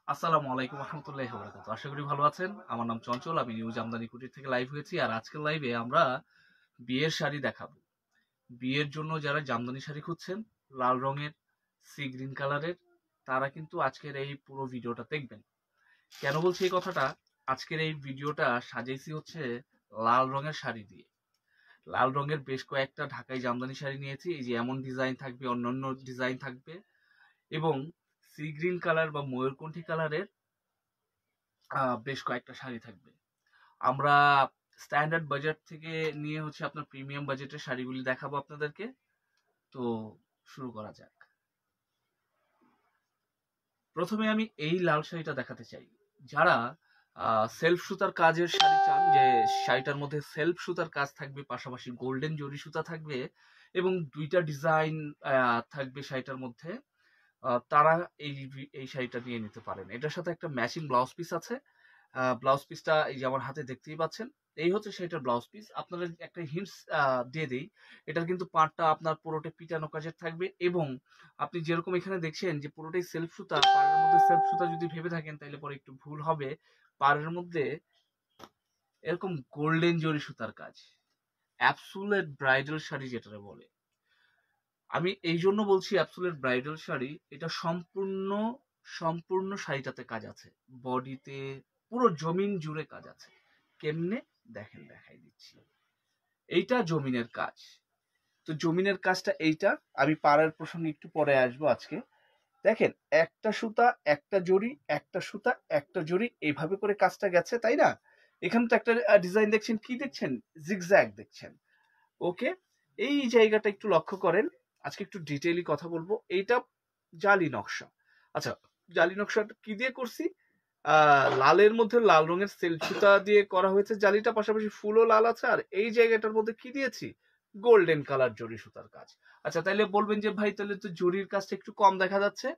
আসসালামু আলাইকুম রহমতুল্লাহি ওয়া বারাকাতুহু। আশা করি ভালো আছেন। আমার নাম চঞ্চল। আমি নিউ জামদানি কুটির থেকে লাইভ হয়েছি। আর আজকের লাইভে আমরা বিয়ের শাড়ি দেখাবো। বিয়ের জন্য যারা জামদানি শাড়ি খুঁজছেন, লাল রঙের, সি গ্রিন কালারের, তারা কিন্তু আজকের এই পুরো ভিডিওটা দেখবেন। কেন বলছি এই কথাটা? আজকের এই ভিডিওটা সাজাইছি হচ্ছে লাল রঙের শাড়ি দিয়ে। লাল রঙের বেশ কয়েকটা ঢাকাই জামদানি শাড়ি নিয়েছি। এই যে এমন ডিজাইন থাকবে, অন্যান্য ডিজাইন থাকবে এবং সি গ্রিন কালার বা ময়ূরকণ্ঠী কালারের বেশ কয়েকটা শাড়ি থাকবে। আমরা স্ট্যান্ডার্ড বাজেট থেকে নিয়ে হচ্ছে আপনার প্রিমিয়াম বাজেটের শাড়িগুলি দেখাবো আপনাদেরকে। তো শুরু করা যাক। প্রথমে আমি এই লাল শাড়িটা দেখাতে চাই। যারা সেলফ সুতার কাজের শাড়ি চান, যে শাড়িটার মধ্যে সেলফ সুতার কাজ থাকবে, পাশাপাশি গোল্ডেন জরি সুতা থাকবে এবং দুইটা ডিজাইন থাকবে শাড়িটার মধ্যে, তারা এই শাড়িটা নিয়ে নিতে পারেন। এটার সাথে একটা ম্যাচিং ব্লাউজ পিস আছে। ব্লাউজ পিসটা এই যে আমার হাতে দেখতেই পাচ্ছেন। এই হচ্ছে সেটার ব্লাউজ পিস। আপনাদের একটা হিন্টস দিয়ে দেই। এটার কিন্তু পাড়টা আপনার পুরোটাই পিটানো কাজের থাকবে এবং আপনি যেরকম এখানে দেখছেন যে পুরোটাই সেলফ সুতা, পাড়ের মধ্যে সেলফ সুতা যদি ভেবে থাকেন তাহলে পরে একটু ভুল হবে। পাড়ের মধ্যে এরকম গোল্ডেন জরি সুতার কাজ, অ্যাবসুলেট ব্রাইডাল শাড়ি যেটা বলে। আমি এই জন্য বলছি অ্যাবসুলেট ব্রাইডাল শাড়ি, এটা সম্পূর্ণ শাড়িটাতে কাজ আছে, বডিতে পুরো জমিন জুড়ে কাজ আছে। কেমনে দেখেন, দেখাই দিচ্ছি। এইটা জমিনের কাজ। তো জমিনের কাজটা এইটা। আমি পাড়ের প্রসঙ্গে একটু পরে আসবো আজকে। দেখেন, একটা সুতা একটা জড়ি, একটা সুতা একটা জড়ি, এইভাবে করে কাজটা গেছে, তাই না? এখানে তো একটা ডিজাইন দেখছেন, কি দেখছেন? জিগজ্যাগ দেখছেন। ওকে, এই জায়গাটা একটু লক্ষ্য করেন। আজকে একটু ডিটেইলি কথা বলবো। এইটা জালি নকশা। আচ্ছা, জালি নকশাটা কি দিয়ে করছি? লালের মধ্যে লাল রঙের সেল সুতা দিয়ে করা হয়েছে জালিটা, পাশাপাশি ফুলও লাল আছে। আর এই জায়গাটার মধ্যে কি দিয়েছি? গোল্ডেন কালার জরি সুতার কাজ। আচ্ছা, তাইলে বলবেন যে ভাই তাহলে তো জরির কাজটা একটু কম দেখা যাচ্ছে।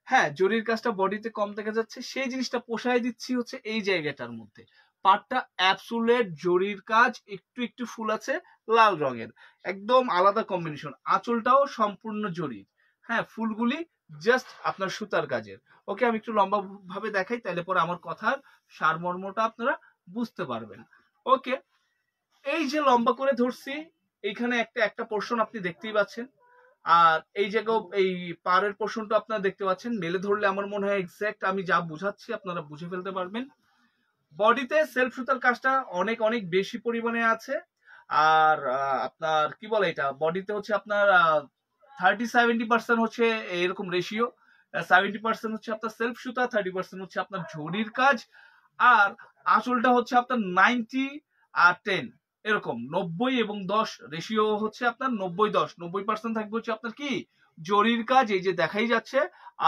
হ্যাঁ, জরির কাজটা বডিতে কম দেখা যাচ্ছে, সেই জিনিসটা পোষায় দিচ্ছি হচ্ছে এই জায়গাটার মধ্যে। পাটটা অ্যাবসুলেট জরির কাজ, একটু একটু ফুল আছে লাল রঙের, একদম আলাদা কম্বিনেশন। আঁচলটাও সম্পূর্ণ জরির। হ্যাঁ, ফুলগুলি জাস্ট আপনার সুতার কাজের। ওকে, আমি একটু লম্বা ভাবে দেখাই, তাহলে পরে আমার কথার সারমর্মটা আপনারা বুঝতে পারবেন। ওকে, এই যে লম্বা করে ধরছি, এইখানে একটা একটা পোর্শন আপনি দেখতেই পাচ্ছেন। আর এই জায়গাও এই পাড়ের পোর্শনটা আপনারা দেখতে পাচ্ছেন। মেলে ধরলে আমার মনে হয় এক্সাক্ট আমি যা বুঝাচ্ছি আপনারা বুঝে ফেলতে পারবেন। বডিতে সেলফ সুতার কাজটা অনেক অনেক বেশি পরিমাণে আছে। আর আপনার কি বলে, এটা বডিতে হচ্ছে আপনার 30-70% হচ্ছে এরকম রেশিও। 70% হচ্ছে আপনার সেলফ সুতা, 30% হচ্ছে আপনার জরির কাজ। আর আঁচলটা হচ্ছে আপনার 90-10, এরকম 90-10 রেশিও হচ্ছে আপনার 90-10। 90% থাকবে হচ্ছে আপনার কি জরির কাজ, এই যে দেখাই যাচ্ছে।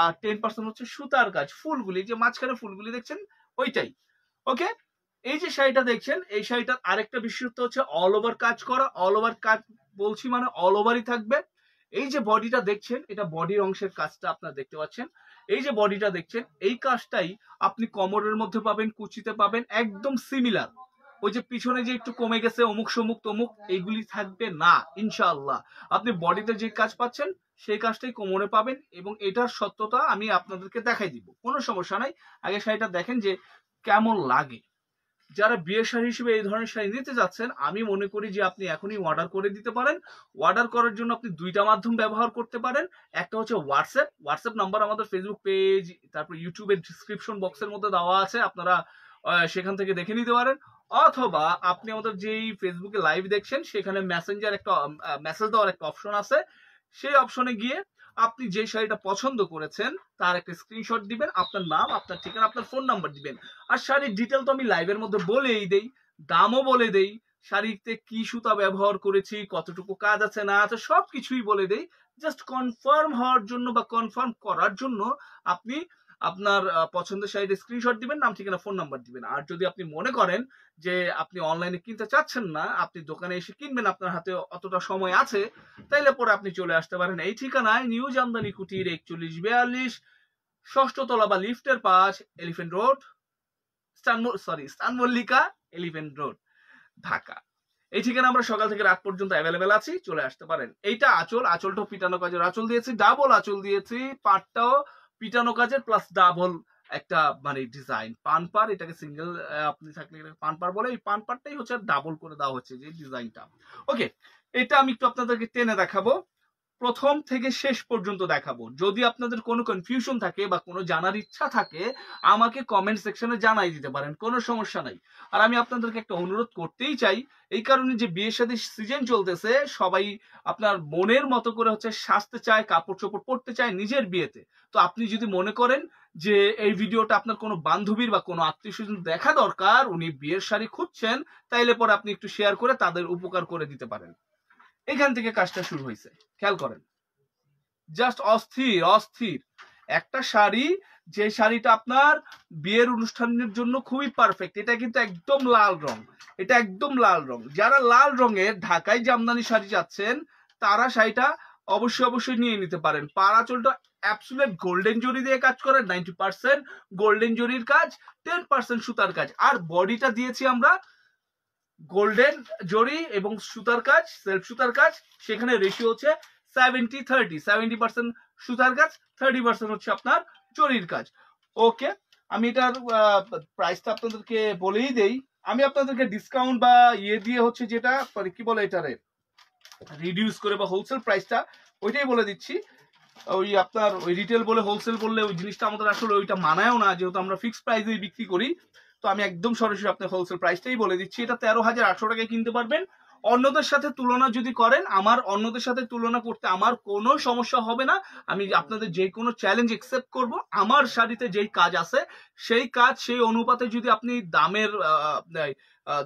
আর 10% হচ্ছে সুতার কাজ, ফুলগুলি যে মাঝখানে ফুলগুলি দেখছেন ওইটাই। ওকে, এই যে শাড়িটা দেখছেন, এই শাড়িটার আরেকটা বিশেষত্ব হচ্ছে অল ওভার কাজ করা। অল ওভার কাজ বলছি মানে অল ওভারই থাকবে। এই যে বডিটা দেখছেন, এটা বডির অংশের কাজটা আপনারা দেখতে পাচ্ছেন। এই যে বডিটা দেখছেন, এই কাজটাই আপনি কোমরের মধ্যে পাবেন, কুচিতে পাবেন, একদম সিমিলার। ওই যে পিছনে যে একটু কমে গেছে অমুক সমুক তমুক, এইগুলি থাকবে না ইনশাআল্লাহ। আপনি বডিতে যে কাজ পাচ্ছেন সেই কাজটাই কোমরে পাবেন এবং এটার সত্যতা আমি আপনাদেরকে দেখাই দিব, কোনো সমস্যা নাই। আগে শাড়িটা দেখেন যে কেমন লাগে। যারা বিয়ের শাড়ি হিসেবে এই ধরনের শাড়ি নিতে যাচ্ছেন, আমি মনে করি যে আপনি এখনই অর্ডার করে দিতে পারেন। অর্ডার করার জন্য আপনি দুইটা মাধ্যম ব্যবহার করতে পারেন। একটা হচ্ছে হোয়াটসঅ্যাপ নাম্বার আমাদের ফেসবুক পেজ, তারপর ইউটিউবের ডিসক্রিপশন বক্সের মধ্যে দেওয়া আছে, আপনারা সেখান থেকে দেখে নিতে পারেন। অথবা আপনি আমাদের যেই ফেসবুকে লাইভ দেখছেন সেখানে মেসেঞ্জার একটা মেসেজ দেওয়ার একটা অপশন আছে, সেই অপশনে গিয়ে আপনি যে শাড়িটা পছন্দ করেছেন তার একটা স্ক্রিনশট দিবেন, আপনার নাম, আপনার ঠিকানা, আপনার ফোন নাম্বার দিবেন। আর শাড়ির ডিটেল তো আমি লাইভের মধ্যে বলেই দেই, দামও বলে দেই, শাড়িতে কি সুতা ব্যবহার করেছি, কতটুকু কাজ আছে না আছে সবকিছুই বলে দেই। জাস্ট কনফার্ম হওয়ার জন্য বা কনফার্ম করার জন্য আপনি আপনার পছন্দের শাড়ির স্ক্রিনশট দিবেন, নাম ঠিকানা ফোন নাম্বার দিবেন। আর যদি আপনি মনে করেন যে আপনি অনলাইনে কিনতে চাচ্ছেন না, আপনি দোকানে এসে কিনবেন, আপনার হাতে অতটা সময় আছে, তাইলে পরে আপনি চলে আসতে পারেন এই ঠিকানায়, নিউ জামদানি কুটির 4142, ষষ্ঠ তলা বা লিফটের 5, এলিফেন্ট রোড, স্টান মল্লিকা, এলিফেন্ট রোড, ঢাকা। এই ঠিকানা আমরা সকাল থেকে রাত পর্যন্ত অ্যাভেলেবেল আছি, চলে আসতে পারেন। এইটা আঁচলটাও পিটানো কাজের আঁচল দিয়েছি, ডাবল আঁচল দিয়েছি, পাটটাও পিটানো কাজের প্লাস ডাবল একটা মানে ডিজাইন পানপার, এটাকে সিঙ্গেল আপনি থাকলে এটাকে পানপার বলে, এই পানপারটাই হচ্ছে ডাবল করে দেওয়া হচ্ছে যে ডিজাইনটা। ওকে, এটা আমি একটু আপনাদেরকে টেনে দেখাবো, প্রথম থেকে শেষ পর্যন্ত দেখাবো। যদি আপনাদের কোনো কনফিউশন থাকে বা কোনো জানার ইচ্ছা থাকে আমাকে কমেন্ট সেকশনে জানাই দিতে পারেন, কোনো সমস্যা নাই। আর আমি আপনাদেরকে একটা অনুরোধ করতেই চাই, এই কারণে যে বিয়ে শাদীর সিজন চলতেছে, সবাই আপনার মনের মতো করে হচ্ছে সাজতে চায়, কাপড় চোপড় পরতে চায় নিজের বিয়েতে। তো আপনি যদি মনে করেন যে এই ভিডিওটা আপনার কোনো বান্ধবীর বা কোনো আত্মীয় স্বজন দেখা দরকার, উনি বিয়ের শাড়ি খুঁজছেন, তাইলে পরে আপনি একটু শেয়ার করে তাদের উপকার করে দিতে পারেন। এখান থেকে কাজটা শুরু হয়েছে, খেয়াল করেন, জাস্ট অস্থির অস্থির একটা শাড়ি, যে শাড়িটা আপনার বিয়ের অনুষ্ঠানের জন্য খুবই পারফেক্ট। এটা কিন্তু একদম লাল রং, এটা একদম লাল রং। যারা লাল রঙের ঢাকাই জামদানি শাড়ি চাচ্ছেন তারা শাড়িটা অবশ্যই অবশ্যই নিয়ে নিতে পারেন। পার আঁচলটা অ্যাবসুলেট গোল্ডেন জরি দিয়ে কাজ করে, 90% গোল্ডেন জরির কাজ, 10% সুতার কাজ। আর বডিটা দিয়েছি আমরা গোল্ডেন জরি এবং সুতার কাজ, সেলফ সুতার কাজ। সেখানে রেশিও হচ্ছে 70-30, 70% সুতার কাজ, 30% হচ্ছে আপনার জরির কাজ। ওকে, আমি এটার প্রাইসটা আপনাদেরকে বলেই দেই। আমি আপনাদেরকে ডিসকাউন্ট বা ইয়ে দিয়ে হচ্ছে যেটা কি বলে এটারে রিডিউস করে বা হোলসেল প্রাইসটা ওইটাই বলে দিচ্ছি। ওই আপনার ওই রিটেল বলে হোলসেল বললে ওই জিনিসটা আমাদের আসলে ওইটা মানায়ও না, যেহেতু আমরা ফিক্সড প্রাইসেই বিক্রি করি। তো আমি একদম সরাসরি আপনার হোলসেল প্রাইসটাই বলে দিচ্ছি। এটা 13,800 টাকায় কিনতে পারবেন। অন্যদের সাথে তুলনা যদি করেন, আমার অন্যদের সাথে তুলনা করতে আমার কোনো সমস্যা হবে না। আমি আপনাদের যে কোনো চ্যালেঞ্জ একসেপ্ট করব। আমার শাড়িতে যেই কাজ আছে সেই কাজ সেই অনুপাতে যদি আপনি দামের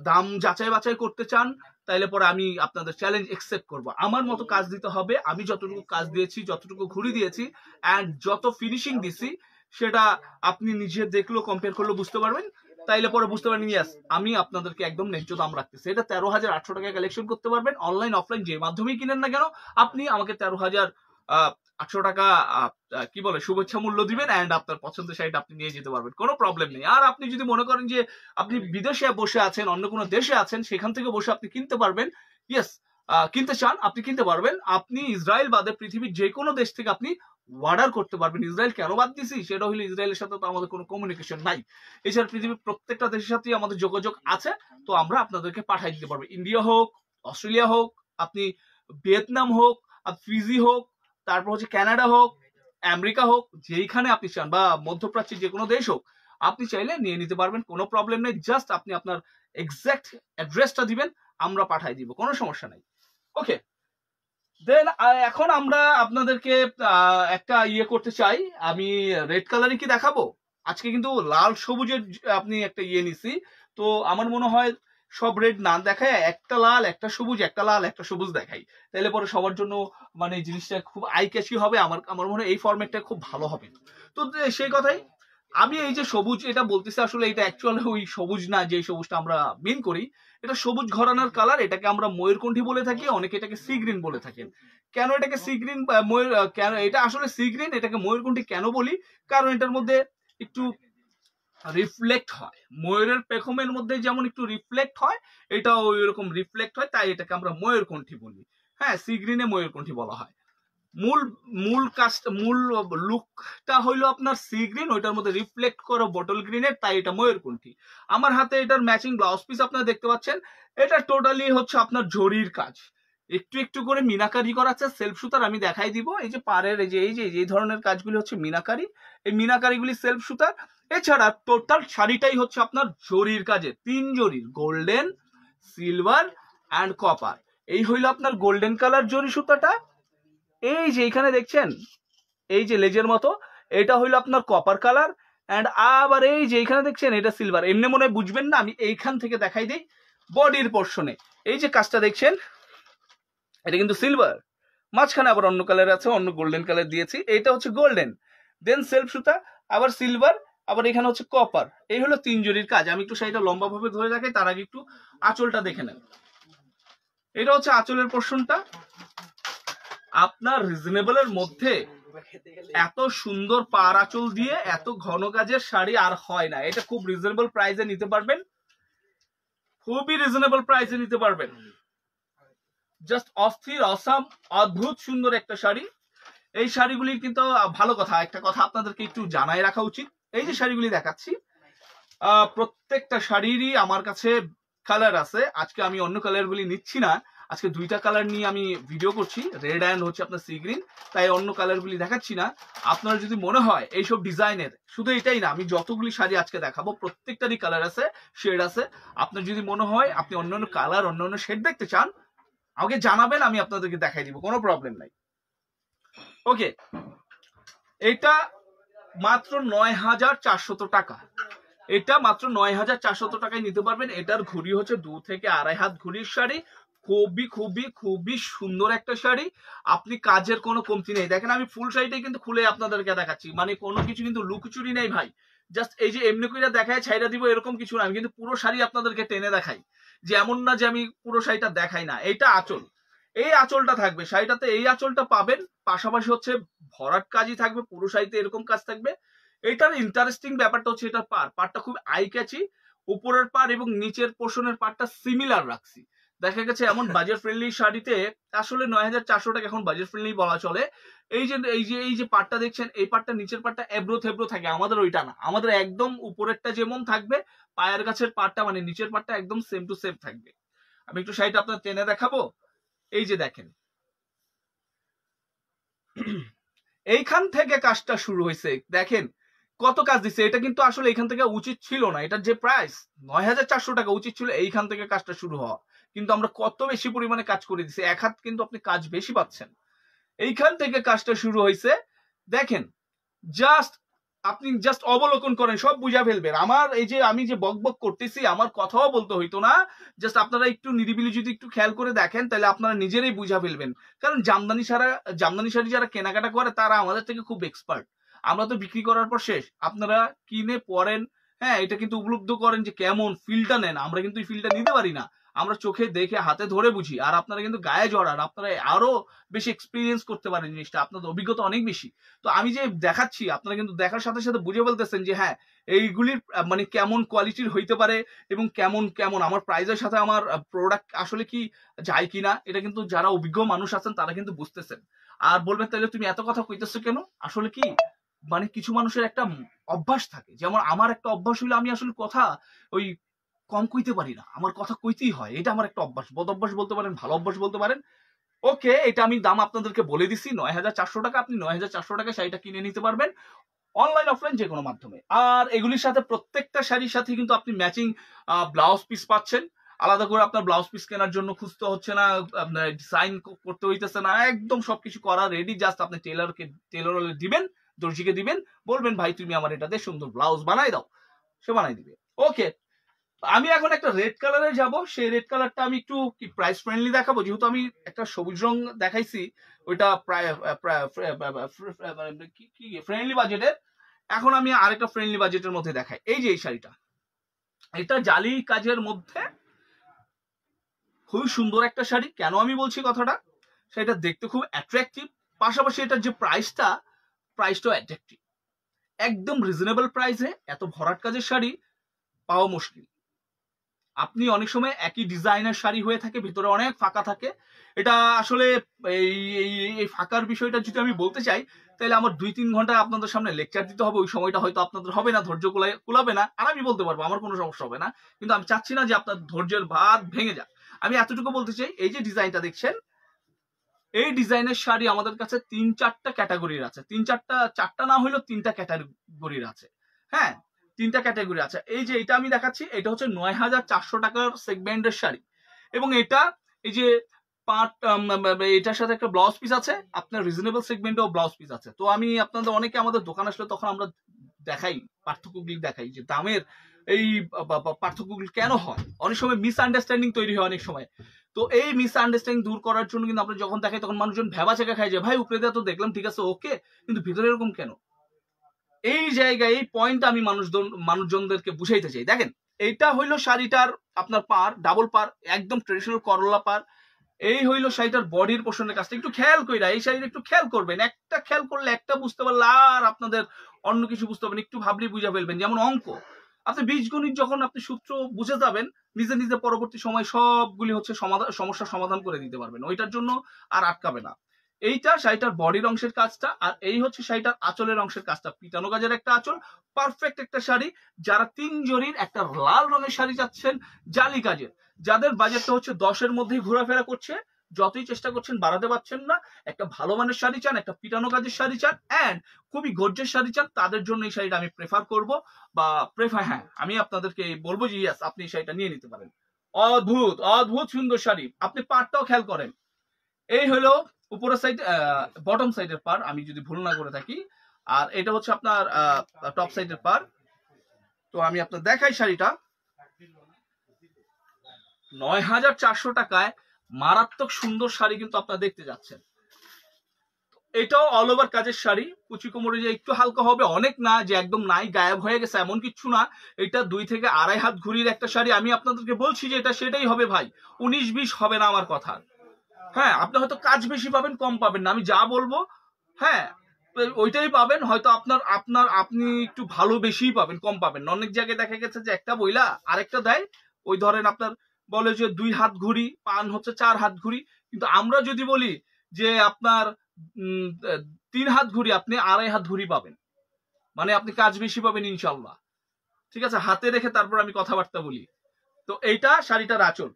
দাম যাচাই বাছাই করতে চান, তাইলে পরে আমি আপনাদের চ্যালেঞ্জ একসেপ্ট করব। আমার মতো কাজ দিতে হবে। আমি যতটুকু কাজ দিয়েছি, যতটুকু ঘুরি দিয়েছি অ্যান্ড যত ফিনিশিং দিছি, সেটা আপনি নিজে দেখলেও কম্পেয়ার করলেও বুঝতে পারবেন। তাইলে পরে বুঝতে পারেন ইয়াস আমি আপনাদেরকে একদম ন্যায্য দাম রাখতেছি। এটা 13,800 টাকায় কালেকশন করতে পারবেন। অনলাইন অফলাইন যে মাধ্যমেই কিনেন না কেন, আপনি আমাকে 13,800 টাকা কি বলে শুভেচ্ছা মূল্য দিবেন অ্যান্ড আপনার পছন্দের শাড়িটা আপনি নিয়ে যেতে পারবেন, কোনো প্রবলেম নেই। আর আপনি যদি মনে করেন যে আপনি বিদেশে বসে আছেন, অন্য কোনো দেশে আছেন, সেখান থেকে বসে আপনি কিনতে পারবেন, ইয়েস কিনতে চান আপনি কিনতে পারবেন। আপনি ইসরায়েল বাদে পৃথিবীর যে কোনো দেশ থেকে আপনি অর্ডার করতে পারবেন। ইসরায়েল কেন বাদ দিছি, সেটা হলো ইসরায়েলের সাথে তো আমাদের কোনো কমিউনিকেশন নাই। এছাড়া পৃথিবীর প্রত্যেকটা দেশের সাথেই আমাদের যোগাযোগ আছে, তো আমরা আপনাদেরকে পাঠাই দিতে পারবো। ইন্ডিয়া হোক, অস্ট্রেলিয়া হোক, আপনি ভিয়েতনাম হোক, ফিজি হোক, তারপর হচ্ছে কানাডা হোক, আমেরিকা হোক, যেইখানে আপনি চান, বা মধ্যপ্রাচ্যের যে কোনো দেশ হোক, আপনি চাইলে নিয়ে নিতে পারবেন, কোনো প্রবলেম নেই। জাস্ট আপনি আপনার এক্সাক্ট অ্যাড্রেসটা দিবেন, আমরা পাঠাই দিব, কোনো সমস্যা নাই। ওকে, দেন এখন আমরা আপনাদেরকে একটা ইয়ে করতে চাই। আমি রেড কালারই কি দেখাবো আজকে, কিন্তু লাল সবুজের আপনি একটা ইয়ে নিছি। তো আমার মনে হয় সব রেড না দেখায় একটা লাল একটা সবুজ, একটা লাল একটা সবুজ দেখাই, তাহলে পরে সবার জন্য মানে জিনিসটা খুব আই ক্যাচি হবে। আমার মনে হয় এই ফরম্যাটটা খুব ভালো হবে। তো সেই কথাই আমি এই যে সবুজ এটা বলতেছি, আসলে এটা অ্যাকচুয়ালি ওই সবুজ না যে সবুজটা আমরা মিন করি। এটা সবুজ ঘরানার কালার, এটাকে আমরা ময়ূরকণ্ঠী বলে থাকি, অনেকে এটাকে সি গ্রিন বলে থাকেন। কেন এটাকে সি গ্রিন ময়ূর কেন এটা আসলে সি গ্রিন, এটাকে ময়ূরকণ্ঠী কেন বলি, কারণ এটার মধ্যে একটু রিফ্লেক্ট হয়, ময়ূরের পেখমের মধ্যে যেমন একটু রিফ্লেক্ট হয়, এটা ওই রকম রিফ্লেক্ট হয়, তাই এটাকে আমরা ময়ূরকণ্ঠী বলি। হ্যাঁ, সি গ্রিনে ময়ূরকণ্ঠী বলা হয়। মূল মূল কাজটা মূল লুকটা হইলো আপনার সি গ্রিন, ওইটার মধ্যে রিফ্লেক্ট করো বটল গ্রিনের, তাই এটা ময়ূরকণ্ঠী। আমার হাতে এটার ম্যাচিং ব্লাউজ পিস আপনারা দেখতে পাচ্ছেন। এটা টোটালি হচ্ছে আপনার জরির কাজ, একটু একটু করে মিনাকারি করা আছে সেলফ সুতার। আমি দেখাই দিব, এই যে পাড়ের এই ধরনের কাজগুলি হচ্ছে মিনাকারি, এই মিনাকারিগুলি সেলফ সুতার। এছাড়া টোটাল শাড়িটাই হচ্ছে আপনার জরির কাজে, 3 জরির, গোল্ডেন, সিলভার অ্যান্ড কপার। এই হইলো আপনার গোল্ডেন কালার জরি সুতাটা। এই যে এখানে দেখছেন এই যে লেজের মতো, এটা হইলো আপনার কপার কালার। অ্যান্ড আবার এই যে এখানে দেখছেন এটা সিলভার। এমনি মনে হয় বুঝবেন না, আমি এইখান থেকে দেখাই দিই। বডির পোর্শনে এই যে কাজটা দেখছেন, এটা কিন্তু সিলভার, মাঝখানে আবার অন্য কালার আছে, অন্য গোল্ডেন কালার দিয়েছি, এটা হচ্ছে গোল্ডেন, দেন সেলফ সুতা, আবার সিলভার, আবার এখানে হচ্ছে কপার। এই হলো 3 জরির কাজ। আমি একটু শাড়িটা লম্বা ভাবে ধরে রাখাই, তার আগে একটু আঁচলটা দেখে নেন। এটা হচ্ছে আঁচলের পোর্শনটা। আপনার রিজনেবলের মধ্যে এত সুন্দর পার আঁচল দিয়ে এত ঘন কাজের শাড়ি আর হয় না। এটা খুব রিজনেবল প্রাইসে নিতে পারবেন, খুবই রিজনেবল প্রাইসে নিতে পারবেন। জাস্ট অস্থির অসাম অদ্ভুত সুন্দর একটা শাড়ি। এই শাড়িগুলি কিন্তু ভালো কথা, একটা কথা আপনাদেরকে একটু জানাই রাখা উচিত, এই যে শাড়িগুলি দেখাচ্ছি প্রত্যেকটা শাড়িরই আমার কাছে কালার আছে। আজকে আমি অন্য কালারগুলি নিচ্ছি না, আজকে দুইটা কালার নিয়ে আমি ভিডিও করছি, রেড অ্যান্ড হচ্ছে আপনার সি গ্রিন, তাই অন্য কালারগুলি দেখাচ্ছি না। আপনার যদি মনে হয় এইসব ডিজাইনের, শুধু এটাই না, আমি যতগুলি শাড়ি আজকে দেখাবো প্রত্যেকটারই কালার আছে, শেড আছে। আপনার যদি মনে হয় আপনি অন্যান্য কালার অন্যান্য শেড দেখতে চান, আমাকে জানাবেন, আমি আপনাদেরকে দেখাই দিব, কোনো প্রবলেম নাই। ওকে, এটা মাত্র ৯,৪০০ টাকা, এটা মাত্র ৯,৪০০ টাকায় নিতে পারবেন। এটার ঘুড়ি হচ্ছে 2 থেকে 2.5 হাত ঘুড়ির শাড়ি, খুবই খুবই খুবই সুন্দর একটা শাড়ি। আপনি কাজের কোনো কমতি নেই। দেখেন আমি ফুল শাড়িটাই কিন্তু খুলে আপনাদেরকে দেখাচ্ছি, মানে কোনো কিছু কিন্তু লুকচুরি নেই ভাই। জাস্ট এই যে এমনি করে দেখায় ছাইরা দিব এরকম কিছু না, আমি কিন্তু পুরো শাড়ি আপনাদেরকে টেনে দেখাই, যে এমন না যে আমি পুরো শাড়িটা দেখাই না। এটা আঁচল, এই আঁচলটা থাকবে শাড়িটাতে, এই আঁচলটা পাবেন, পাশাপাশি হচ্ছে ভরাট কাজই থাকবে, পুরো শাড়িতে এরকম কাজ থাকবে। এটার ইন্টারেস্টিং ব্যাপারটা হচ্ছে এটার পাড়টা খুব আই ক্যাচি, উপরের পাড় এবং নিচের পোর্শনের পাড়টা সিমিলার রাখছি। দেখা গেছে এমন বাজেট ফ্রেন্ডলি শাড়িতে আসলে ৯,৪০০ টাকা এখন বাজেট ফ্রেন্ডলি বলা চলে। এই যে পাড়টা দেখছেন, এই পাড়টা নিচের পাড়টা এবড়ো থেবড়ো থাকে, আমাদের ওইটা না, আমাদের একদম উপরেরটা যেমন থাকবে, পায়ের কাছের পাড়টা মানে নিচের পাড়টা একদম সেম টু সেম থাকবে। আমি একটু শাড়িটা আপনার টেনে দেখাবো। এই যে দেখেন, এইখান থেকে কাজটা শুরু হয়েছে, দেখেন কত কাজ দিচ্ছে। এটা কিন্তু আসলে এখান থেকে উচিত ছিল না, এটার যে প্রাইস ৯,৪০০ টাকা, উচিত ছিল এইখান থেকে কাজটা শুরু হওয়া, কিন্তু আমরা কত বেশি পরিমাণে কাজ করে দিচ্ছি, এক হাত কিন্তু আপনি কাজ বেশি পাচ্ছেন। এইখান থেকে কাজটা শুরু হয়েছে, দেখেন জাস্ট আপনি জাস্ট অবলোকন করেন, সব বুঝা ফেলবেন। আমার এই যে আমি যে বক বক করতেছি, আমার কথাও বলতে হইতো না, জাস্ট আপনারা একটু নিরিবিলি যদি একটু খেয়াল করে দেখেন, তাহলে আপনারা নিজেরাই বুঝা ফেলবেন। কারণ জামদানি শাড়ি যারা কেনাকাটা করে তারা আমাদের থেকে খুব এক্সপার্ট, আমরা তো বিক্রি করার পর শেষ, আপনারা কিনে পরেন, হ্যাঁ এটা কিন্তু উপলব্ধ করেন যে কেমন ফিলটা নেন, আমরা কিন্তু এই ফিলটা নিতে পারি না, আমরা চোখে দেখে হাতে ধরে বুঝি, আর আপনারা কিন্তু গায়ে জড়ান, আপনারা আরো বেশি এক্সপিরিয়েন্স করতে পারেন জিনিসটা, আপনাদের অভিজ্ঞতা অনেক বেশি। তো আমি যে দেখাচ্ছি, আপনারা কিন্তু দেখার সাথে সাথে বুঝে বলতেছেন যে হ্যাঁ এইগুলির মানে কেমন কোয়ালিটির হইতে পারে এবং কেমন কেমন আমার প্রাইসের সাথে আমার প্রোডাক্ট আসলে কি যায় কিনা, এটা কিন্তু যারা অভিজ্ঞ মানুষ আছেন তারা কিন্তু বুঝতেছেন। আর বলবেন তাহলে তুমি এত কথা কইতেছো কেন, আসলে কি মানে কিছু মানুষের একটা অভ্যাস থাকে, যেমন আমার একটা অভ্যাস হইলো আমি আসলে কথা ওই কম কইতে পারি না, আমার কথা কইতেই হয়, এটা আমার একটা অভ্যাস, বদ অভ্যাস বলতে পারেন, ভালো অভ্যাস বলতে পারেন। ওকে, এটা আমি দাম আপনাদেরকে বলে দিছি ৯,৪০০ টাকা, আপনি ৯,৪০০ টাকা শাড়িটা কিনে নিতে পারবেন অনলাইন অফলাইন যে কোনো মাধ্যমে। আর এগুলির সাথে প্রত্যেকটা শাড়ির সাথে কিন্তু আপনি ম্যাচিং ব্লাউজ পিস পাচ্ছেন, আলাদা করে আপনার ব্লাউজ পিস কেনার জন্য খুঁজতে হচ্ছে না, আপনার ডিজাইন করতে হইতেছে না, একদম সবকিছু করা রেডি, জাস্ট আপনি টেলর দিবেন, দর্জিকে দিবেন, বলবেন ভাই তুমি আমার এটাতে সুন্দর ব্লাউজ বানাই দাও, সে বানাই দিবে। ওকে, আমি এখন একটা রেড কালারে যাব, সেই রেড কালারটা আমি একটু কি প্রাইস ফ্রেন্ডলি দেখাবো, যেহেতু আমি একটা সবুজ রং দেখাইছি ওইটা প্রায় কি ফ্রেন্ডলি বাজেটের, এখন আমি আরেকটা ফ্রেন্ডলি বাজেটের মধ্যে দেখাই। এই যে এই শাড়িটা, এটা জালি কাজের মধ্যে খুবই সুন্দর একটা শাড়ি। কেন আমি বলছি কথাটা, সেটা দেখতে খুব অ্যাট্রাকটিভ, পাশাপাশি এটার যে প্রাইসটাও অ্যাট্রাকটিভ, একদম রিজনেবল প্রাইসে এত ভরাট কাজের শাড়ি পাওয়া মুশকিল। আপনি অনেক সময় একই ডিজাইনের শাড়ি হয়ে থাকে, ভিতরে অনেক ফাঁকা থাকে, এটা আসলে এই এই ফাঁকার বিষয়টা যদি আমি বলতে চাই তাহলে আমার 2-3 ঘন্টা আপনাদের সামনে লেকচার দিতে হবে, ওই সময়টা হয়তো আপনাদের হবে না, ধৈর্য কুলাবে না, আর আমি বলতে পারবো আমার কোনো সমস্যা হবে না, কিন্তু আমি চাচ্ছি না যে আপনার ধৈর্যের বাঁধ ভেঙে যাক। আমি এতটুকু বলতে চাই, এই যে ডিজাইনটা দেখছেন, এই ডিজাইনের শাড়ি আমাদের কাছে 3-4টা ক্যাটাগরির আছে, 4টা না হইলেও 3টা ক্যাটাগরির আছে, হ্যাঁ 3টা ক্যাটাগরি আছে। এই যে এটা আমি দেখাচ্ছি, এটা হচ্ছে ৯,৪০০ টাকার সেগমেন্টের শাড়ি, এবং এটা এই যে এটার সাথে একটা ব্লাউজ পিস আছে, আপনার রিজনেবল সেগমেন্টেও ব্লাউজ পিস আছে। তো আমি আপনাদের অনেকে আমাদের দোকান আসলে তখন আমরা দেখাই, পার্থক্যগুলি দেখাই যে দামের এই পার্থক্যগুলি কেন হয়, অনেক সময় মিসআন্ডারস্ট্যান্ডিং তৈরি হয় অনেক সময়। তো এই মিসআন্ডারস্ট্যান্ডিং দূর করার জন্য কিন্তু আমরা যখন দেখাই তখন মানুষজন ভেবা চেকা খায় যে ভাই উপরে দেওয়া তো দেখলাম ঠিক আছে ওকে, কিন্তু ভিতরে এরকম কেন। এই জায়গায় এই পয়েন্ট আমি মানুষজনদেরকে বুঝাইতে চাই। দেখেন এইটা হইলো শাড়িটার আপনার পার, ডাবল পার, একদম ট্রেডিশনাল করলা পার। এই হইলো শাড়িটার বডির পোর্শনের কাজটা একটু খেয়াল কইরা, এই শাড়িটা একটু খেয়াল করবেন, একটা খেয়াল করলে একটা বুঝতে পারলে আর আপনাদের অন্য কিছু বুঝতে পারবেন, একটু ভাবলে বুঝা ফেলবেন। যেমন অঙ্ক, আপনি বীজগণিত যখন আপনি সূত্র বুঝে যাবেন, নিজে নিজে পরবর্তী সময় সবগুলি হচ্ছে সমস্যার সমাধান করে দিতে পারবেন, ওইটার জন্য আর আটকাবে না। এইটা শাড়িটার বডির অংশের কাজটা, আর এই হচ্ছে শাড়িটার আঁচলের অংশের কাজটা। পিটানো কাজের একটা আঁচল, পারফেক্ট একটা শাড়ি। যারা 3 জরির একটা লাল রঙের শাড়ি চাচ্ছেন জালি কাজের, যাদের বাজেটটা হচ্ছে 10-এর মধ্যেই ঘোরাফেরা করছে, যতই চেষ্টা করছেন বাড়াতে পারছেন না, একটা ভালো মানের শাড়ি চান, একটা পিটানো কাজের শাড়ি চান, এন্ড খুবই গর্জের শাড়ি চান, তাদের জন্য এই শাড়িটা আমি প্রেফার করব, বা হ্যাঁ আমি আপনাদেরকে বলবো যে ইয়েস, আপনি এই শাড়িটা নিয়ে নিতে পারেন। অদ্ভুত অদ্ভুত সুন্দর শাড়ি। আপনি পাড়টাও খেয়াল করেন, এই হলো উপরের সাইড, বটম সাইডের পার, আমি যদি ভুল না করে থাকি, আর এটা হচ্ছে আপনার টপ সাইডের পার। তো আমি আপনার দেখাই শাড়িটা। ৯,৪০০ টাকায় মারাত্মক সুন্দর শাড়ি কিন্তু আপনারা দেখতে যাচ্ছেন। এটাও অল ওভার কাজের শাড়ি, কুচি কোমরে যে একটু হালকা হবে, অনেক না যে একদম নাই গায়েব হয়ে গেছে এমন কিছু না। এটা 2 থেকে আড়াই হাত ঘুরির একটা শাড়ি। আমি আপনাদেরকে বলছি যে এটা সেটাই হবে ভাই, 19-20 হবে না আমার কথা। হ্যাঁ, আপনি হয়তো কাজ বেশি পাবেন, কম পাবেন না, আমি যা বলবো হ্যাঁ ওইটাই পাবেন। হয়তো আপনি একটু ভালো বেশিই পাবেন, কম পাবেন। অনেক জায়গায় দেখা গেছে যে একটা বইলা আরেকটা দেয়, ওই ধরেন আপনার বলে যে 2 হাত ঘুরি, পান হচ্ছে 4 হাত ঘুরি, কিন্তু আমরা যদি বলি যে আপনার 3 হাত ঘুরি, আপনি আড়াই হাত ঘুরি পাবেন, মানে আপনি কাজ বেশি পাবেন ইনশাল্লাহ। ঠিক আছে, হাতে রেখে তারপর আমি কথাবার্তা বলি। তো এইটা শাড়িটার আঁচল,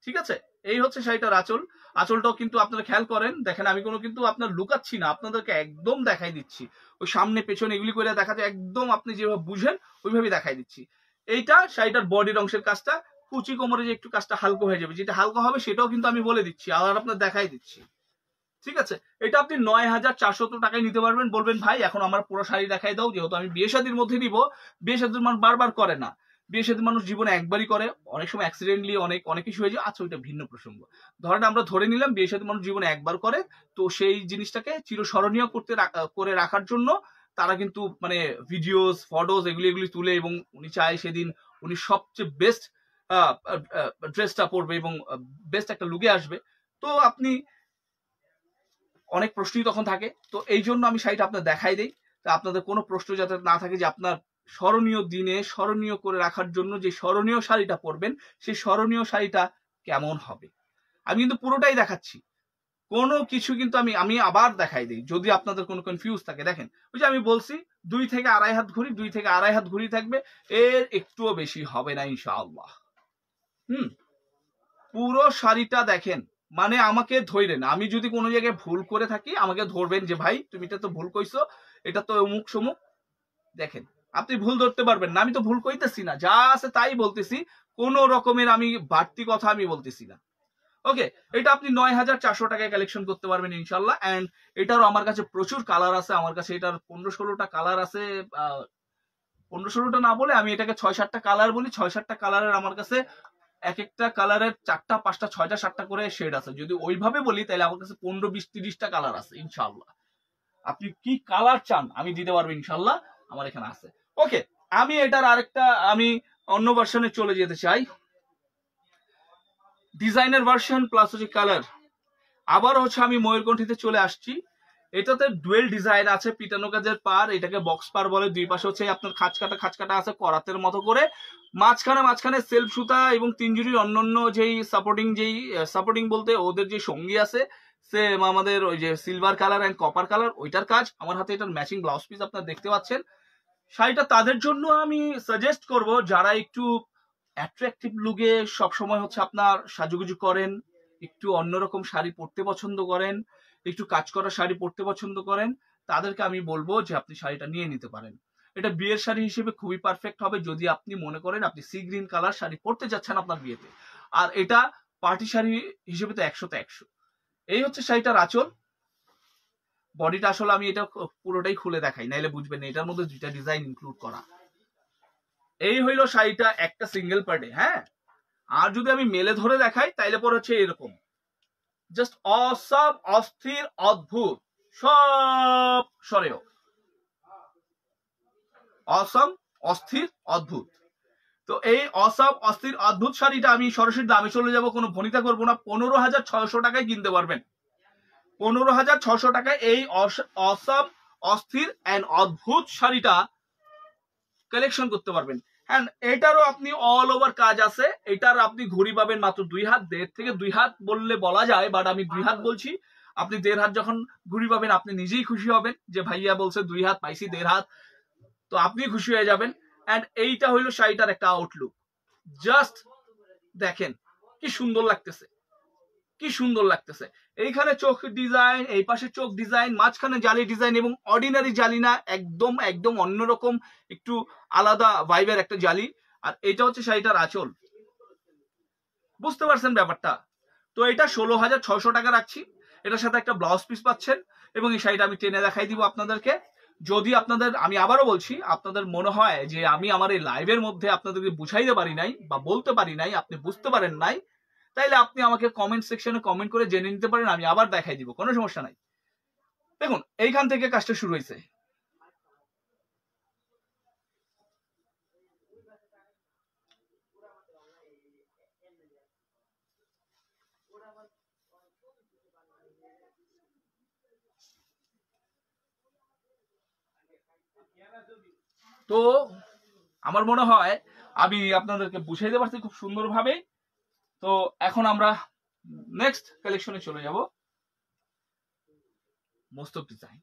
ঠিক আছে, এই হচ্ছে শাড়িটার আঁচল। আঁচলটাও কিন্তু আপনারা খেয়াল করেন, দেখেন আমি কোনো কিন্তু আপনার লুকাচ্ছি না, আপনাদেরকে একদম দেখাই দিচ্ছি। ওই সামনে পেছনে এগুলি করে দেখাতে একদম আপনি যেভাবে বুঝেন ওইভাবে দেখাই দিচ্ছি। এইটা শাড়িটার বডির অংশের কাজটা, কুচি কোমরে যে একটু কাজটা হালকা হয়ে যাবে, যেটা হালকা হবে সেটাও কিন্তু আমি বলে দিচ্ছি আর আপনার দেখাই দিচ্ছি। ঠিক আছে, এটা আপনি ৯,৪০০ টাকায় নিতে পারবেন। বলবেন ভাই এখন আমার পুরো শাড়ি দেখাই দাও, যেহেতু আমি বিয়ে শাদীর মধ্যে নিব। বিয়ে শাদীর মানুষ বারবার করে না, বিয়ে শাদীর মানুষ জীবনে একবারই করে, অনেক সময় অ্যাক্সিডেন্টলি অনেক কিছু হয়ে যায়। আচ্ছা ওইটা ভিন্ন প্রসঙ্গ, ধরেন আমরা ধরে নিলাম বিয়ে শাদীর মানুষ জীবনে একবার করে, তো সেই জিনিসটাকে চিরস্মরণীয় করে রাখার জন্য তারা কিন্তু মানে ভিডিওস ফটোস এগুলি তুলে, এবং উনি চায় সেদিন উনি সবচেয়ে বেস্ট ড্রেসটা পরবে এবং বেস্ট একটা লুকে আসবে। তো আপনি অনেক প্রশ্নই তখন থাকে, তো এই জন্য আমি শাড়িটা আপনার দেখাই দিই, তা আপনাদের কোনো প্রশ্ন যাতে না থাকে যে আপনার স্মরণীয় দিনে স্মরণীয় করে রাখার জন্য যে স্মরণীয় শাড়িটা পরবেন, সেই স্মরণীয় শাড়িটা কেমন হবে। আমি কিন্তু পুরোটাই দেখাচ্ছি, কোনো কিছু কিন্তু আমি আবার দেখাই দিই যদি আপনাদের কোনো কনফিউজ থাকে। দেখেন ওই যে আমি বলছি 2 থেকে আড়াই হাত ঘুরি, 2 থেকে আড়াই হাত ঘুরি থাকবে, এর একটুও বেশি হবে না ইনশাআল্লাহ। পুরো শাড়িটা দেখেন, মানে আমাকে ধরেন, আমি যদি কোনো জায়গায় ভুল করে থাকি আমাকে ধরবেন যে ভাই তুমি এটা তো ভুল কইছো, এটা তো অমুক সমুক। দেখেন আপনি ভুল ধরতে পারবেন না, আমি তো ভুল কইতেছি না, যা আছে তাই বলতেছি, কোনো রকমের আমি বাড়তি কথা আমি বলতেছি না। ওকে, এটা আপনি ৯,৪০০ টাকায় কালেকশন করতে পারবেন ইনশাল্লাহ। এন্ড এটারও আমার কাছে প্রচুর কালার আছে, আমার কাছে এটার 15-16টা কালার আছে। 15-16টা না বলে আমি এটাকে 6-7টা কালার বলি। 6-7টা কালারের আমার কাছে এক একটা কালারের 4টা 5টা 6টা 7টা করে শেড আছে। যদি ওইভাবে বলি তাহলে আমার কাছে 15-20-30টা কালার আছে ইনশাল্লাহ। আপনি কি কালার চান আমি দিতে পারবো ইনশাল্লাহ, আমার এখানে আছে। ওকে, আমি এটার আরেকটা আমি অন্য ভার্সনে চলে যেতে চাই, ডিজাইনের ভার্সন প্লাস হচ্ছে কালার। আবার হচ্ছে আমি ময়ূরকণ্ঠীতে চলে আসছি। এটাতে ডুয়েল ডিজাইন আছে, পিটানো কাজের পার, এটাকে বক্স পার বলে। দুই পাশে হচ্ছে আপনার খাঁচকাটা আছে করাতের মতো করে, মাঝখানে সেলফ সুতা এবং 3 জুড়ির অন্যান্য যেই সাপোর্টিং বলতে ওদের যে সঙ্গী আছে সে আমাদের ওই যে silver colour and copper colour, ওইটার কাজ। আমার হাতে এটার ম্যাচিং ব্লাউজ পিস আপনারা দেখতে পাচ্ছেন। শাড়িটা তাদের জন্য আমি সাজেস্ট করব যারা একটু অ্যাট্রাকটিভ লুকে সবসময় হচ্ছে আপনার সাজুগুজু করেন, একটু অন্যরকম শাড়ি পরতে পছন্দ করেন, একটু কাজ করা শাড়ি পরতে পছন্দ করেন, তাদেরকে আমি বলবো যে আপনি শাড়িটা নিয়ে নিতে পারেন। এটা বিয়ের শাড়ি হিসেবে খুবই পারফেক্ট হবে যদি আপনি মনে করেন আপনি সি গ্রিন কালার শাড়ি পরতে যাচ্ছেন আপনার বিয়েতে। আর এটা পার্টি শাড়ি হিসেবে তো 100তে 100। এই হচ্ছে শাড়িটার আঁচল। বডিটা আসলে আমি এটা পুরোটাই খুলে দেখাই, নাইলে বুঝবেন না, এটার মধ্যে 2টা ডিজাইন ইনক্লুড করা। এই হইলো শাড়িটা একটা সিঙ্গেল পার্টে। হ্যাঁ, আর যদি আমি মেলে ধরে দেখাই তাইলে পরে হচ্ছে এরকম, জাস্ট অসম, অস্থির, অদ্ভুত, সব সরেও অসম, অস্থির, অদ্ভুত। তো এই অসম, অস্থির, অদ্ভুত শাড়িটা আমি সরাসরি দামে চলে যাব, কোনো ভনিতা করবো না। 15,600 টাকায় কিনতে পারবেন। 15,600 টাকায় এই অসম, অস্থির এন্ড অদ্ভুত শাড়িটা কালেকশন করতে পারবেন। হ্যাঁ, এটারও আপনি অল ওভার কাজ আছে। এটার আপনি ঘড়ি পাবেন মাত্র 2 হাত, 1.5 থেকে 2 হাত বললে বলা যায়, বাট আমি 2 হাত বলছি। আপনি 1.5 হাত যখন ঘুড়ি পাবেন আপনি নিজেই খুশি হবেন যে ভাইয়া বলছে 2 হাত পাইছি 1.5 হাত, তো আপনি খুশি হয়ে যাবেন। এন্ড এইটা হইলো শাড়িটার একটা আউটলুক। জাস্ট দেখেন কি সুন্দর লাগতেছে, কি সুন্দর লাগতেছে। এইখানে চোখ ডিজাইন, এই পাশে চোখ ডিজাইন, মাঝখানে জালি ডিজাইন, এবং অর্ডিনারি জালি না, একদম একদম অন্যরকম একটু আলাদা ভাইবের একটা জালি। আর এটা হচ্ছে শাড়িটার আঁচল, বুঝতে পারছেন ব্যাপারটা? তো এটা 16,600 টাকা রাখছি। এটার সাথে একটা ব্লাউজ পিস পাচ্ছেন, এবং এই শাড়িটা আমি টেনে দেখাই দিব আপনাদেরকে। যদি আপনাদের, আমি আবারও বলছি, আপনাদের মনে হয় যে আমি আমার এই লাইভের মধ্যে আপনাদেরকে বুঝাইতে পারি নাই বা বলতে পারি নাই, আপনি বুঝতে পারেন নাই, তাইলে আপনি আমাকে কমেন্ট সেকশনে কমেন্ট করে জেনে নিতে পারেন, আমি আবার দেখাই দিব, কোনো সমস্যা নাই। দেখুন এইখান থেকে কাজটা শুরু হয়েছে। তো আমার মনে হয় আমি আপনাদেরকে বুঝাইতে পারছি খুব সুন্দরভাবে। তো এখন আমরা নেক্সট কালেকশনে চলে যাব, মস্তক ডিজাইন।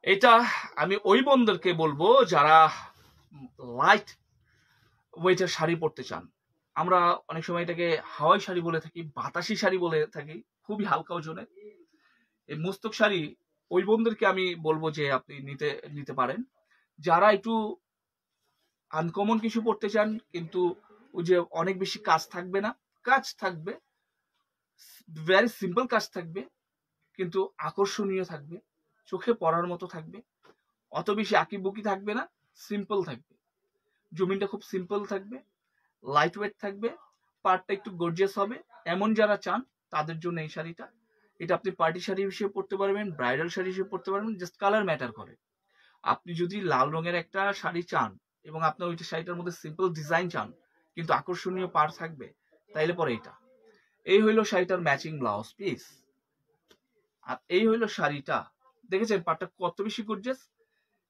এটা আমি ওই বোনদেরকে বলবো যারা লাইট ওয়েটের শাড়ি পরতে চান। আমরা অনেক সময় এটাকে হাওয়াই শাড়ি বলে থাকি, বাতাসি শাড়ি বলে থাকি, খুবই হালকা ওজনে। এই মস্তক শাড়ি ওই বোনদেরকে আমি বলবো যে আপনি নিতে পারেন। যারা একটু আনকমন কিছু পড়তে চান, কিন্তু ওই যে অনেক বেশি কাজ থাকবে না, কাজ থাকবে ভেরি সিম্পল কাজ থাকবে, কিন্তু আকর্ষণীয় থাকবে, চোখে পড়ার মতো থাকবে, অত বেশি আঁকিবুকি থাকবে না, সিম্পল থাকবে, জমিনটা খুব সিম্পল থাকবে, লাইট ওয়েট থাকবে, পার্টটা একটু গর্জিয়াস হবে, এমন যারা চান তাদের জন্য এই শাড়িটা। এটা আপনি পার্টি শাড়ি হিসেবে পরতে পারবেন, ব্রাইডাল শাড়ি হিসেবে পরতে পারবেন, জাস্ট কালার ম্যাটার করে। আপনি যদি লাল রঙের একটা শাড়ি চান এবং আপনার ওইটা শাড়িটার মধ্যে সিম্পল ডিজাইন চান কিন্তু আকর্ষণীয় পার থাকবে, তাইলে পরে এইটা। এই হইলো শাড়িটার ম্যাচিং ব্লাউজ পিস, আর এই হইলো শাড়িটা। দেখেছেন পাটটা কত বেশি গর্জিয়াস,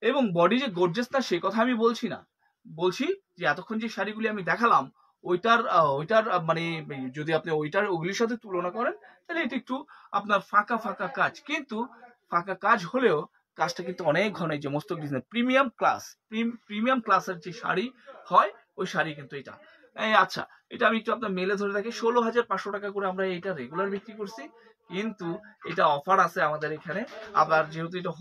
এবং বডি যে গর্জিয়াস না সে কথা আমি বলছি না, বলছি যে এতক্ষণ যে শাড়িগুলি আমি দেখালাম ওইটার মানে যদি আপনি ওইগুলির সাথে তুলনা করেন তাহলে এটা একটু আপনার ফাঁকা ফাঁকা কাজ, কিন্তু ফাঁকা কাজ হলেও কাজটা কিন্তু অনেক ঘন। যে মস্তক ডিজাইন প্রিমিয়াম ক্লাসের যে শাড়ি হয় ওই শাড়ি কিন্তু এটা। আচ্ছা, এটা আমি একটু আপনার মেলে ধরে রাখি, 16,500 টাকা করে আমরা এটা রেগুলার বিক্রি করছি, কিন্তু এটা অফার আছে আমাদের এখানে। আবার যেহেতু এটা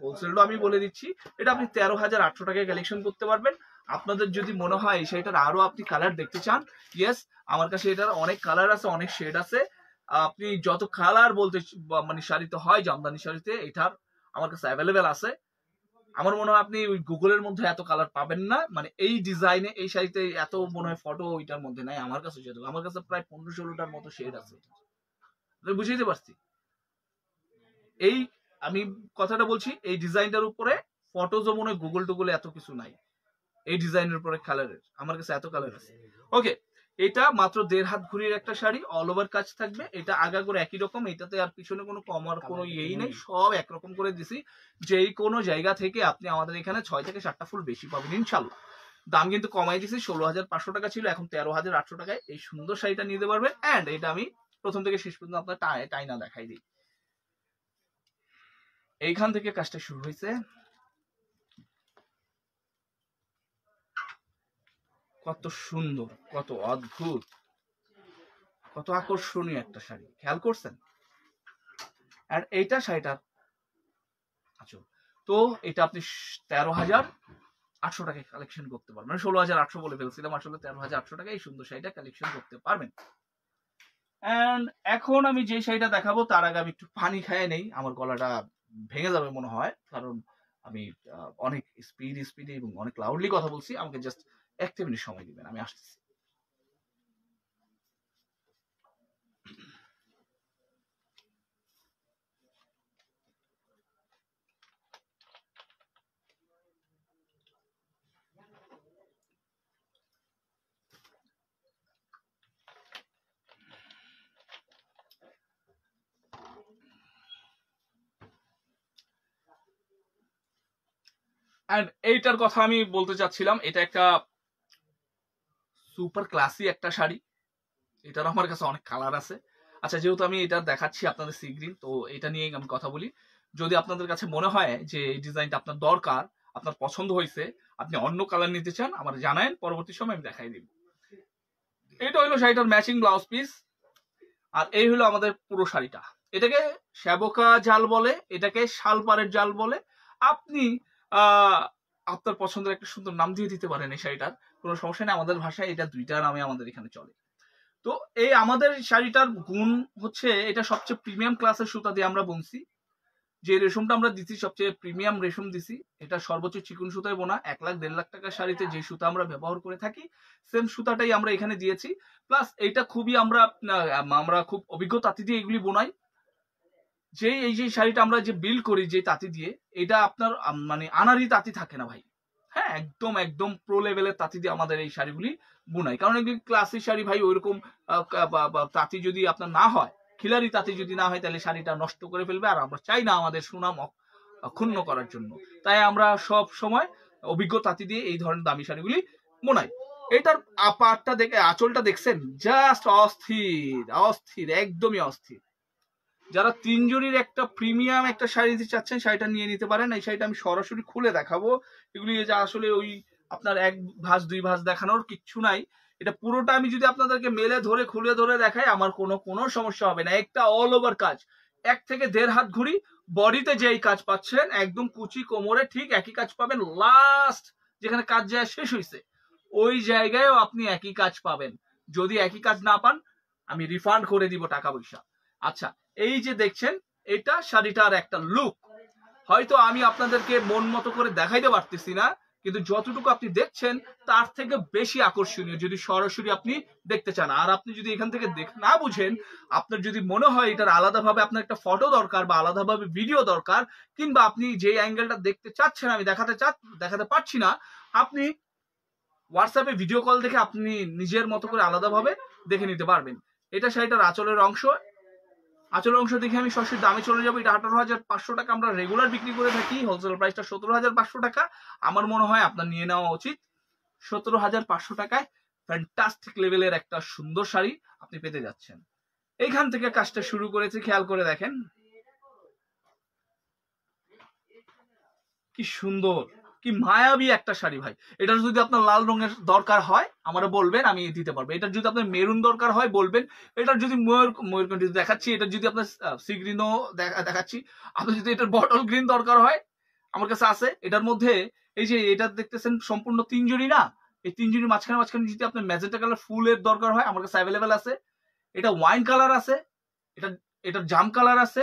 হোলসেলও আমি বলে দিচ্ছি, এটা আপনি 13,800 টাকায় কালেকশন করতে পারবেন। আপনাদের যদি মনে হয় এই শাড়িটার আরো আপনি কালার দেখতে চান, ইয়েস, আমার কাছে এটার অনেক কালার আছে, অনেক শেড আছে। আপনি যত কালার বলতে মানে শাড়িতে হয় জামদানি শাড়িতে, এটার আমার কাছে অ্যাভেলেবেল আছে। আমার মনে হয় আপনি ওই গুগলের মধ্যে এত কালার পাবেন না, মানে এই ডিজাইনে এই শাড়িতে এত মনে হয় ফটো ওইটার মধ্যে নাই। আমার কাছে যেহেতু আমার কাছে প্রায় 15-16টার মতো শেড আছে, বুঝতে পারছি। এই আমি কথাটা বলছি, এই ডিজাইনটার উপরে ফটোজও মনে হয় গুগলে এত কিছু নাই, এই ডিজাইনের উপরে কালারের আমার কাছে এত কালার আছে। ওকে, এটা মাত্র 1.5 হাত ঘুরির একটা শাড়ি, অল ওভার কাজ থাকবে। এটা আগা করে একই রকম, এটাতে আর পিছনে কোনো কমার কোনো ইয়েই নেই, সব একরকম করে দিছি। যেই কোনো জায়গা থেকে আপনি আমাদের এখানে 6 থেকে 7টা ফুল বেশি পাবেন ইনশাল্লাহ। দাম কিন্তু কমাই দিছি, 16,500 টাকা ছিল, এখন 13,800 টাকায় এই সুন্দর শাড়িটা নিতে পারবেন। এন্ড এটা আমি প্রথম থেকে শেষ পর্যন্ত আপনার টাইনা দেখাই দিই। এইখান থেকে কাজটা শুরু হয়েছে, কত সুন্দর, কত অদ্ভুত, কত আকর্ষণীয় একটা শাড়ি, খেয়াল করছেন? আর এইটা শাড়িটার আচ্ছা, তো এটা আপনি 13,800 টাকায় কালেকশন করতে পারবেন, মানে 16,800 বলে ফেলছিলাম, আসলে 13,800 টাকায় এই সুন্দর শাড়িটা কালেকশন করতে পারবেন। এন্ড এখন আমি যে শাড়িটা দেখাবো তার আগে আমি একটু পানি খাইয়ে নেই, আমার গলাটা ভেঙে যাবে মনে হয়, কারণ আমি অনেক স্পিডে এবং অনেক লাউডলি কথা বলছি। আমাকে জাস্ট 1 মিনিট সময় দিবেন, আমি আসতেছি। এন্ড এইটার কথা আমি বলতে চাচ্ছিলাম, এটা একটা সুপার ক্লাসি একটা শাড়ি, এটার আমার কাছে অনেক কালার আছে। আচ্ছা, যেহেতু আমি এটা দেখাচ্ছি আপনাদের সি গ্রিন, তো এটা নিয়ে আমি কথা বলি। যদি আপনাদের কাছে মনে হয় যে এই ডিজাইনটা আপনার দরকার, আপনার পছন্দ হয়েছে, আপনি অন্য কালার নিতে চান, আমার জানায়েন, পরবর্তী সময় আমি দেখাই দিব। এটা হলো শাড়িটার ম্যাচিং ব্লাউজ পিস, আর এই হলো আমাদের পুরো শাড়িটা। এটাকে শ্যাবকা জাল বলে, এটাকে শালপাড়ের জাল বলে। আপনি আপনার পছন্দের একটা সুন্দর নাম দিয়ে দিতে পারেন এই শাড়িটার, কোনো সমস্যা নেই। আমাদের ভাষায় এটা দুইটা নামে আমাদের এখানে চলে। তো এই আমাদের শাড়িটার গুণ হচ্ছে এটা সবচেয়ে প্রিমিয়াম ক্লাসের সুতা দিয়ে আমরা বুনছি। যে রেশমটা আমরা দিচ্ছি সবচেয়ে প্রিমিয়াম রেশম দিছি। এটা সর্বোচ্চ চিকন সুতায় বোনা। 1 লাখ 1.5 লাখ টাকার শাড়িতে যে সুতা আমরা ব্যবহার করে থাকি সেম সুতাটাই আমরা এখানে দিয়েছি। প্লাস এটা খুবই আমরা খুব অভিজ্ঞ তাঁতি দিয়ে এগুলি বোনাই। এই যে শাড়িটা আমরা যে বিল্ড করি যে তাঁতি দিয়ে, এটা আপনার মানে আনারি তাঁতি থাকে না ভাই। হ্যাঁ, একদম একদম প্রো লেভেলের তাঁতি দিয়ে আমাদের এই শাড়িগুলি বোনাই। কারণ এগুলি ক্লাসিক শাড়ি ভাই, ওইরকম তাঁতি যদি আপনার না হয়, খিলারি তাঁতি যদি না হয়, তাহলে শাড়িটা নষ্ট করে ফেলবে। আর আমরা চাই না আমাদের সুনাম ক্ষুণ্ণ করার জন্য, তাই আমরা সব সময় অভিজ্ঞ তাঁতি দিয়ে এই ধরনের দামি শাড়িগুলি বোনাই। এটার পাটটা দেখে, আঁচলটা দেখছেন, জাস্ট অস্থির অস্থির, একদমই অস্থির। যারা 3 জরির একটা প্রিমিয়াম একটা শাড়ি দিতে চাচ্ছেন, শাড়িটা নিয়ে নিতে পারেন। এই শাড়িটা আমি সরাসরি খুলে দেখাবো। এগুলি যে আসলে ওই আপনার 1 ভাঁজ 2 ভাঁজ দেখানোর কিচ্ছু নাই। এটা পুরোটা আমি যদি আপনাদেরকে মেলে ধরে খুলে ধরে দেখাই, আমার কোনো সমস্যা হবে না। একটা অল ওভার কাজ, 1 থেকে 1.5 হাত ঘুরি বডিতে যেই কাজ পাচ্ছেন, একদম কুচি কোমরে ঠিক একই কাজ পাবেন। লাস্ট যেখানে কাজ যায় শেষ হয়েছে, ওই জায়গায়ও আপনি একই কাজ পাবেন। যদি একই কাজ না পান, আমি রিফান্ড করে দিব টাকা পয়সা। আচ্ছা, এই যে দেখছেন, এটা শাড়িটার একটা লুক। হয়তো আমি আপনাদেরকে মন মতো করে দেখাইতে পারতেছি না, কিন্তু যতটুকু আপনি দেখছেন তার থেকে বেশি আকর্ষণীয় যদি সরাসরি আপনি দেখতে চান। আর আপনি যদি এখান থেকে না বুঝেন, আপনার যদি মনে হয় এটার আলাদাভাবে আপনার একটা ফটো দরকার বা আলাদাভাবে ভিডিও দরকার, কিংবা আপনি যে অ্যাঙ্গেলটা দেখতে চাচ্ছেন আমি দেখাতে পারছি না, আপনি হোয়াটসঅ্যাপে ভিডিও কল দেখে আপনি নিজের মতো করে আলাদাভাবে দেখে নিতে পারবেন। এটা শাড়িটার আঁচলের অংশ। আঁচলের অংশ দেখে আমি সরাসরি দামে চলে যাবো। এটা 18,500 টাকা আমরা রেগুলার বিক্রি করে থাকি। হোলসেল প্রাইসটা 17,500 টাকা। আমার মনে হয় আপনার নিয়ে নেওয়া উচিত। 17,500 টাকায় ফ্যান্টাস্টিক লেভেলের একটা সুন্দর শাড়ি আপনি পেতে যাচ্ছেন। এইখান থেকে কাজটা শুরু করেছি, খেয়াল করে দেখেন কি সুন্দর, কি মায়াবী একটা শাড়ি ভাই। এটার যদি আপনার লাল রঙের দরকার হয় আমারে বলবেন, আমি দিতে পারবো। এটার যদি আপনার মেরুন দরকার হয় বলবেন। এটার যদি ময়ূরকণ্ঠ দেখাচ্ছি, এটার যদি আপনার সি গ্রিনও দেখাচ্ছি। আপনার যদি এটার বটল গ্রিন দরকার হয়, আমার কাছে আছে। এটার মধ্যে এই যে এটা দেখতেছেন সম্পূর্ণ 3 জরি না, এই 3 জরির মাঝখানে যদি আপনার ম্যাজেন্টা কালার ফুলের দরকার হয়, আমার কাছে অ্যাভেলেবেল আছে। এটা ওয়াইন কালার আছে, এটার জাম কালার আছে,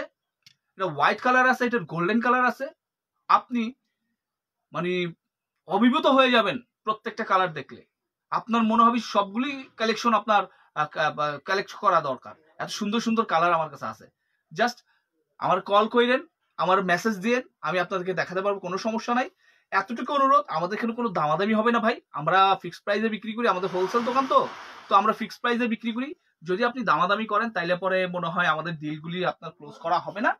এটা হোয়াইট কালার আছে, এটার গোল্ডেন কালার আছে। আপনি মানে অভিভূত হয়ে যাবেন প্রত্যেকটা কালার দেখলে। আপনার মনে হবে সবগুলি কালেকশন আপনার কালেক্ট করা দরকার। এত সুন্দর সুন্দর কালার আমার কাছে আছে। জাস্ট আমার কল করেন, আমার মেসেজ দিয়েন, আমি আপনাদেরকে দেখাতে পারবো, কোনো সমস্যা নাই। এতটুকু অনুরোধ, আমাদের এখানে কোনো দামাদামি হবে না ভাই। আমরা ফিক্সড প্রাইসে বিক্রি করি, আমাদের হোলসেল দোকান তো আমরা ফিক্সড প্রাইসে বিক্রি করি। যদি আপনি দামাদামি করেন তাইলে পরে মনে হয় আমাদের ডিলগুলি আপনার ক্লোজ করা হবে না।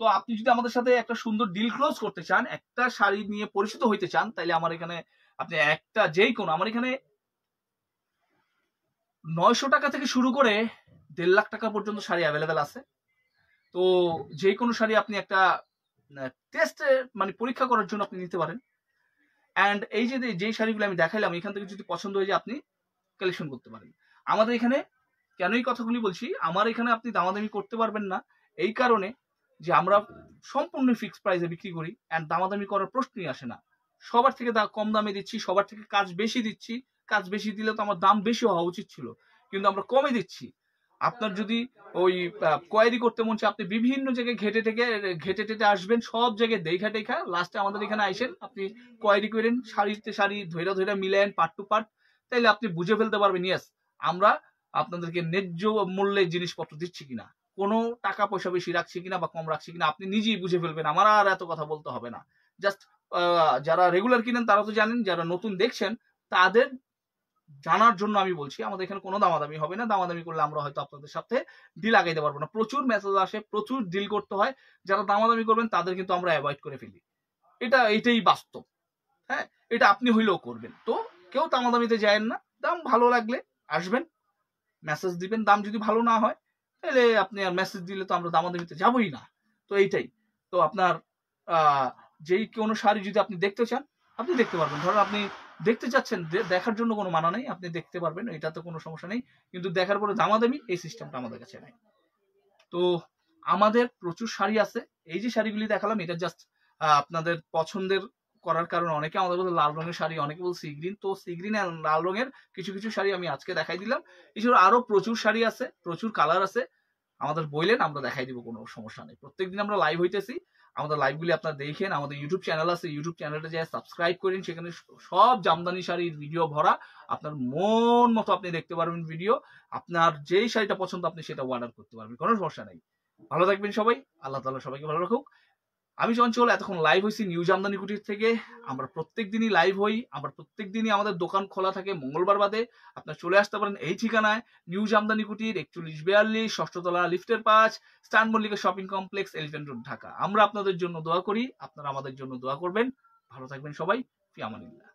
তো আপনি যদি আমাদের সাথে একটা সুন্দর ডিল ক্লোজ করতে চান, একটা শাড়ি নিয়ে পরিচিত হইতে চান, তাইলে আমার এখানে আপনি একটা আমার এখানে 900 টাকা থেকে শুরু করে 1.5 লাখ টাকা পর্যন্ত শাড়ি অ্যাভেলেবেল আছে। তো যে কোনো শাড়ি আপনি একটা টেস্ট মানে পরীক্ষা করার জন্য আপনি নিতে পারেন। অ্যান্ড এই যে শাড়িগুলো আমি দেখাইলাম, এখান থেকে যদি পছন্দ হয়ে যায় আপনি কালেকশন করতে পারেন। আমাদের এখানে কেন এই কথাগুলি বলছি, আমার এখানে আপনি দামাদামি করতে পারবেন না এই কারণে যে আমরা সম্পূর্ণ ফিক্সড প্রাইসে বিক্রি করি। অ্যান্ড দামাদামি করার প্রশ্নই আসে না। সবার থেকে কম দামে দিচ্ছি, সবার থেকে কাজ বেশি দিচ্ছি। কাজ বেশি দিলে তো আমার দাম বেশি হওয়া উচিত ছিল, কিন্তু আমরা কমে দিচ্ছি। আপনার যদি ওই কোয়ারি করতে মন চায়, আপনি বিভিন্ন জায়গায় ঘেটে টেটে আসবেন, সব জায়গায় দেখা লাস্টে আমাদের এখানে আইসেন, আপনি কোয়ারি করেন, শাড়িতে শাড়ি ধৈরা মিলেন পার্ট টু পার্ট, তাইলে আপনি বুঝে ফেলতে পারবেন ইয়েস আমরা আপনাদেরকে ন্যায্য মূল্যে জিনিসপত্র দিচ্ছি কিনা, কোনো টাকা পয়সা বেশি রাখছি কিনা বা কম রাখছি কিনা, আপনি নিজেই বুঝে ফেলবেন। আমার আর এত কথা বলতে হবে না। জাস্ট যারা রেগুলার কিনেন তারা তো জানেন, যারা নতুন দেখছেন তাদের জানার জন্য আমি বলছি, আমাদের এখানে কোনো দামাদামি হবে না। দামাদামি করলে আমরা হয়তো আপনাদের সাথে ডিল আগাইতে পারবো না। প্রচুর মেসেজ আসে, প্রচুর ডিল করতে হয়। যারা দামাদামি করবেন তাদের কিন্তু আমরা অ্যাভয়েড করে ফেলি। এটাই বাস্তব। হ্যাঁ, এটা আপনি হইলেও করবেন। তো কেউ দামাদামিতে যায়েন না। দাম ভালো লাগলে আসবেন, মেসেজ দিবেন। দাম যদি ভালো না হয় তাহলে আপনি আর মেসেজ দিলে তো আমরা দামাদামিতে যাবোই না। তো এইটাই। তো আপনার যেই কোনো শাড়ি যদি আপনি দেখতে চান, আপনি দেখতে পারবেন। ধরেন আপনি দেখতে চাচ্ছেন, দেখার জন্য কোনো মানা নেই, আপনি দেখতে পারবেন, এটাতে কোনো সমস্যা নেই। কিন্তু দেখার পরে দামাদামি এই সিস্টেমটা আমাদের কাছে নাই। তো আমাদের প্রচুর শাড়ি আছে। এই যে শাড়িগুলি দেখালাম এটা জাস্ট আপনাদের পছন্দের করার কারণে অনেকে আমাদের বলছে লাল রঙের শাড়ি, অনেকে বলছে সি গ্রিন। তো সি গ্রিন আর লাল রঙের কিছু কিছু শাড়ি আমি আজকে দেখাই দিলাম। এছাড়া আরো প্রচুর শাড়ি আছে, প্রচুর কালার আছে। আমাদের বললেন আমরা দেখাই দিব, কোনো সমস্যা নেই। প্রত্যেকদিন আমরা লাইভ হইতেছি, আমাদের লাইভগুলি আপনারা দেখেন। আমাদের ইউটিউব চ্যানেল আছে, ইউটিউব চ্যানেলটা যায় সাবস্ক্রাইব করেন, সেখানে সব জামদানি শাড়ির ভিডিও ভরা। আপনার মন মতো আপনি দেখতে পারবেন ভিডিও। আপনার যেই শাড়িটা পছন্দ আপনি সেটা অর্ডার করতে পারবেন, কোনো সমস্যা নেই। ভালো থাকবেন সবাই, আল্লাহ তাআলা সবাইকে ভালো রাখুক। আমি চঞ্চল, এতক্ষণ লাইভ হয়েছি নিউ জামদানি কুটির থেকে। আমরা প্রত্যেক দিনই লাইভ হই, আমরা প্রত্যেক দিনই আমাদের দোকান খোলা থাকে মঙ্গলবার বাদে। আপনার চলে আসতে পারেন এই ঠিকানায়, নিউ জামদানি কুটির 4142 ষষ্ঠতলা লিফটের 5, স্টান Mallika shopping complex, elephant road, Dhaka. আমরা আপনাদের জন্য দোয়া করি, আপনারা আমাদের জন্য দোয়া করবেন। ভালো থাকবেন সবাই, ফি আমানিল্লাহ।